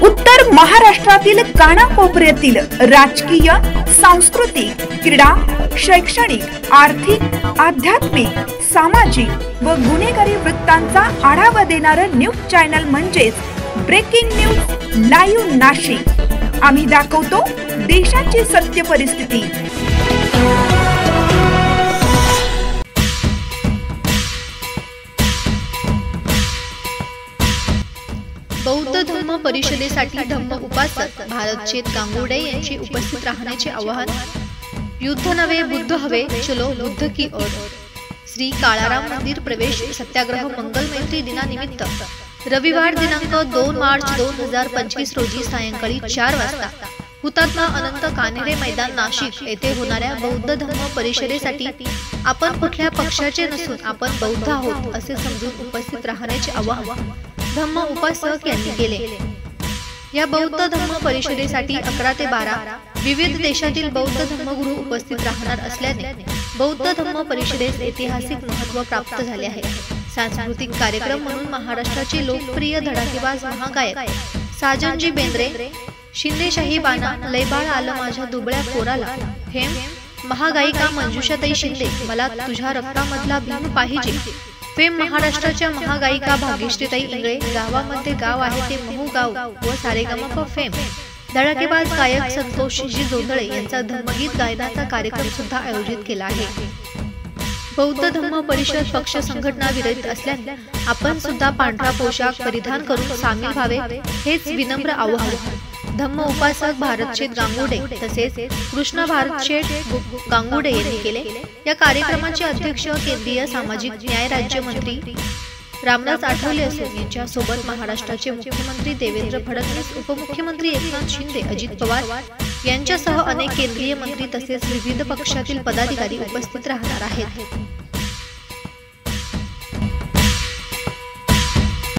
उत्तर महाराष्ट्रातील कानाकोपऱ्यातील राजकीय, सांस्कृतिक, क्रीडा, शैक्षणिक, आर्थिक, आध्यात्मिक, सामाजिक व गुन्हेगारी वृत्तांचा आढावा देणारं न्यूज चॅनल म्हणजेच ब्रेकिंग न्यूज लाईव्ह नाशिक। आम्ही दाखवतो देशाची सत्य परिस्थिती। बौद्ध धम्म परिषदेसाठी धम्म उपासक भारतचेत गांगुर्डे यांची उपस्थित राहण्याचे आवाहन। युद्ध नवे बुद्ध हवे, चलो बुद्ध की ओर। श्री काळाराम मंदिर प्रवेश सत्याग्रह मंगल मैत्री दिनानिमित्त रविवार दिनांक 2 मार्च 2025 रोजी सायंकाळी 4 वाजता हुतात्मा अनंत कान्हेरे मैदान नाशिक येथे होणाऱ्या बौद्ध धम्म परिषदेसाठी आपण कुठल्या पक्षाचे नसून आपण बौद्ध आहोत असे समजून उपस्थित राहण्याचे आवाहन धम्म उपासक यांनी केले। या बौद्ध धम्म परिषदेसाठी 11 ते 12 विविध देशातील बौद्ध धम्मगुरू उपस्थित राहणार असल्याने बौद्ध धम्म परिषदेस ऐतिहासिक महत्त्व प्राप्त झाले आहे। सांस्कृतिक कार्यक्रम म्हणून महाराष्ट्राचे लोकप्रिय धडाकेबाज महागायक साजनजी बेंद्रे, शिंदेशाही बाणा, लयबाळ आलं माझ्या दुबळ्या पोराला, फेम महागायिका मंजुषाताई शिंदे, मला तुझ्या रक्तामधला भीम पाहिजे, फेम महाराष्ट्राच्या महागायिका भाग्यश्रीताई इंगळे, गावामध्ये गाव आहे ते महू गाव व सारेगमप फेम धडाकेबाज गायक संतोषजी जोंधळे यांचा धम्मगीत गायनाचा कार्यक्रम सुद्धा आयोजित केला आहे। बौद्ध धम्म परिषद पक्ष संघटना विरहित असल्याने आपण सुद्धा पांढरा पोशाख परिधान करून सामील व्हावे हेच विनम्र आवाहन धम्म उपासक भारतचेत गांगुर्डे तसेच कृष्ण भारतचेत गांगुर्डे यांनी केले। या कार्यक्रमाचे अध्यक्ष केंद्रीय सामाजिक न्याय राज्यमंत्री रामदास आठवले असून यांच्या सोबत महाराष्ट्राचे मुख्यमंत्री देवेंद्र फडणवीस, उपमुख्यमंत्री एकनाथ शिंदे, अजित पवार यांच्यासह अनेक केंद्रीय मंत्री तसेच विविध पक्षातील पदाधिकारी उपस्थित राहणार आहेत।